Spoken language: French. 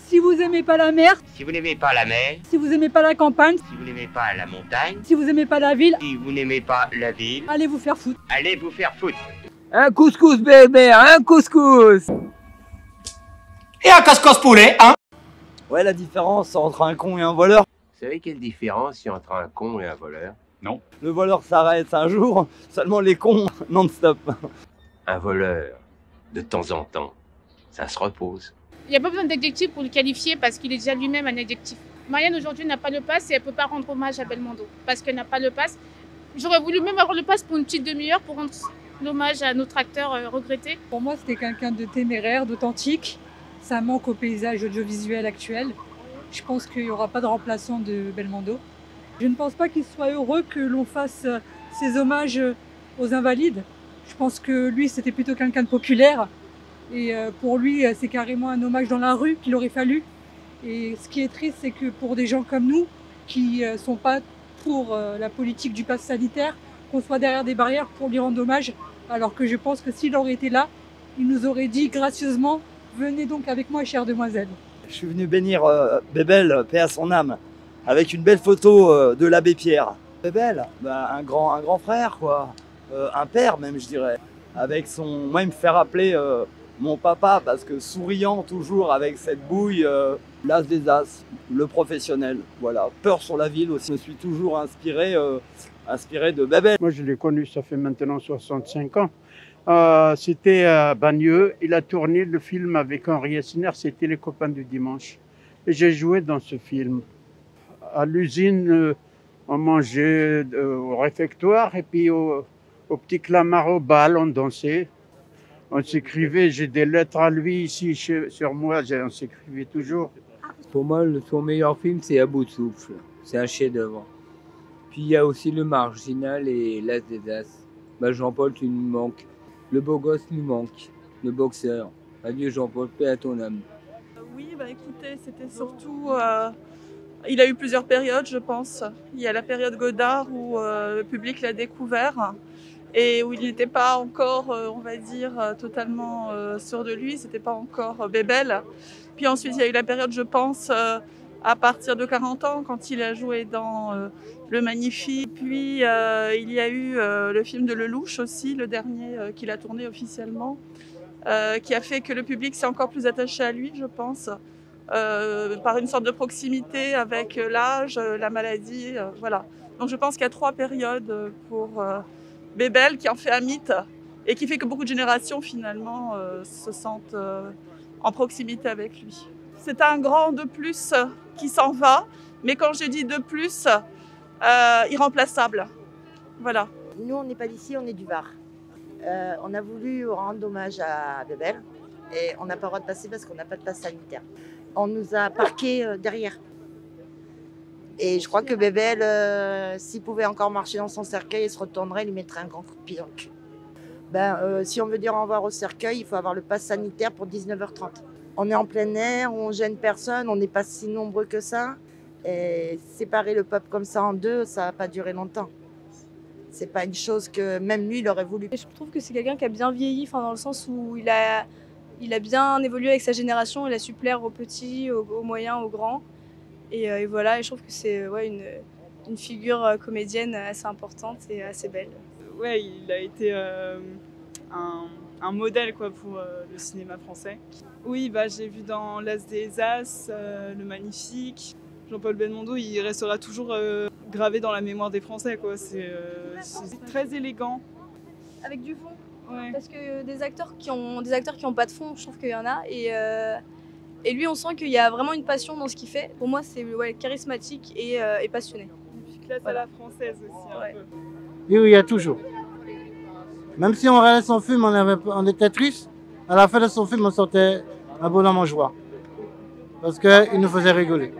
Si vous aimez pas la mer, Si vous n'aimez pas la mer, si vous aimez pas la campagne, si vous n'aimez pas la montagne, si vous aimez pas la ville, si vous n'aimez pas la ville, allez vous faire foutre. allez vous faire foutre. Un couscous bébé, un couscous. Et un casse-casse poulet, hein? Ouais, la différence entre un con et un voleur. Vous savez quelle différence il y a entre un con et un voleur? Non. Le voleur s'arrête un jour, seulement les cons non-stop. Un voleur, de temps en temps, ça se repose. Il n'y a pas besoin d'adjectif pour le qualifier parce qu'il est déjà lui-même un adjectif. Marianne aujourd'hui n'a pas le pass et elle ne peut pas rendre hommage à Belmondo parce qu'elle n'a pas le pass. J'aurais voulu même avoir le pass pour une petite demi-heure pour rendre l'hommage à notre acteur regretté. Pour moi, c'était quelqu'un de téméraire, d'authentique. Ça manque au paysage audiovisuel actuel. Je pense qu'il n'y aura pas de remplaçant de Belmondo. Je ne pense pas qu'il soit heureux que l'on fasse ces hommages aux invalides. Je pense que lui, c'était plutôt quelqu'un de populaire. Et pour lui, c'est carrément un hommage dans la rue qu'il aurait fallu. Et ce qui est triste, c'est que pour des gens comme nous, qui ne sont pas pour la politique du pass sanitaire, qu'on soit derrière des barrières pour lui rendre hommage, alors que je pense que s'il aurait été là, il nous aurait dit gracieusement « Venez donc avec moi, chère demoiselle ». Je suis venu bénir Bébel, paix à son âme, avec une belle photo de l'abbé Pierre. Bébel, bah, un grand frère, quoi. Un père même, je dirais. Avec son... Moi, il me fait rappeler mon papa, parce que souriant toujours avec cette bouille, l'as des as, le professionnel. Voilà, peur sur la ville aussi. Je me suis toujours inspiré de Bébel. Moi, je l'ai connu, ça fait maintenant 65 ans. C'était à Bagneux. Il a tourné le film avec Henri Essner, c'était Les copains du dimanche. Et j'ai joué dans ce film. À l'usine, on mangeait au réfectoire et puis au petit Clamart au bal, on dansait. On s'écrivait, j'ai des lettres à lui ici sur moi, on s'écrivait toujours. Pour moi, son meilleur film, c'est À bout de souffle. C'est un chef-d'œuvre. Puis il y a aussi Le Marginal et L'As des As. Bah, Jean-Paul, tu nous manques. Le beau gosse nous manque. Le boxeur. Adieu Jean-Paul, paix à ton âme. Oui, bah écoutez, c'était surtout... il a eu plusieurs périodes, je pense. Il y a la période Godard où le public l'a découvert et où il n'était pas encore, on va dire, totalement sûr de lui. C'était pas encore Bébel. Puis ensuite, il y a eu la période, je pense, à partir de 40 ans, quand il a joué dans Le Magnifique. Puis il y a eu le film de Lelouch aussi, le dernier qu'il a tourné officiellement, qui a fait que le public s'est encore plus attaché à lui, je pense, par une sorte de proximité avec l'âge, la maladie, voilà. Donc je pense qu'il y a 3 périodes pour Bébel qui en fait un mythe et qui fait que beaucoup de générations finalement se sentent en proximité avec lui. C'est un grand de plus qui s'en va, mais quand je dis de plus, irremplaçable. Voilà. Nous, on n'est pas d'ici, on est du Var. On a voulu rendre hommage à Bébel et on n'a pas le droit de passer parce qu'on n'a pas de passe sanitaire. On nous a parqués derrière. Et je crois que Bébel, s'il pouvait encore marcher dans son cercueil, il se retournerait, il lui mettrait un grand coup de pied dans le cul. Si on veut dire au revoir au cercueil, il faut avoir le pass sanitaire pour 19h30. On est en plein air, on gêne personne, on n'est pas si nombreux que ça. Et séparer le peuple comme ça en deux, ça va pas durer longtemps. C'est pas une chose que même lui, il aurait voulu. Je trouve que c'est quelqu'un qui a bien vieilli, dans le sens où il a bien évolué avec sa génération, il a su plaire aux petits, aux moyens, aux grands. Et voilà, et je trouve que c'est une figure comédienne assez importante et assez belle. Ouais, il a été un modèle quoi, pour le cinéma français. Oui, bah, j'ai vu dans L'As des As, Le Magnifique. Jean-Paul Belmondo, il restera toujours gravé dans la mémoire des Français. C'est très élégant. Avec du fond. Ouais. Parce que des acteurs qui ont pas de fond, je trouve qu'il y en a. Et lui, on sent qu'il y a vraiment une passion dans ce qu'il fait. Pour moi, c'est charismatique et passionné. Et puis classe à la française aussi un peu. Oui, il y a toujours. Même si on regardait son film, on était triste, à la fin de son film, on sortait un bonhomme en joie. Parce qu'il nous faisait rigoler.